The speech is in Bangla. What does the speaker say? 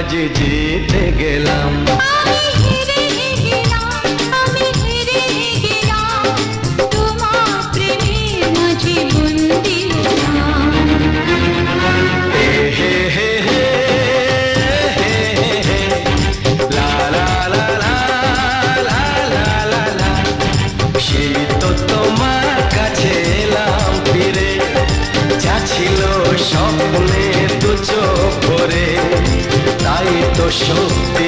আজ জিতে গেলাম। আমি হেরে গেলাম, আমি হেরে গেলাম, তোমার প্রেমের মাঝে বন্দি হলাম। হে হে হে হে হে হে, লা লা লা লা লা লা লা লা। সেই তো তোমার কাছে এলাম ফিরে, যা ছিল স্বপ্নের দু চোখ ভরে, তাই তো সত্যি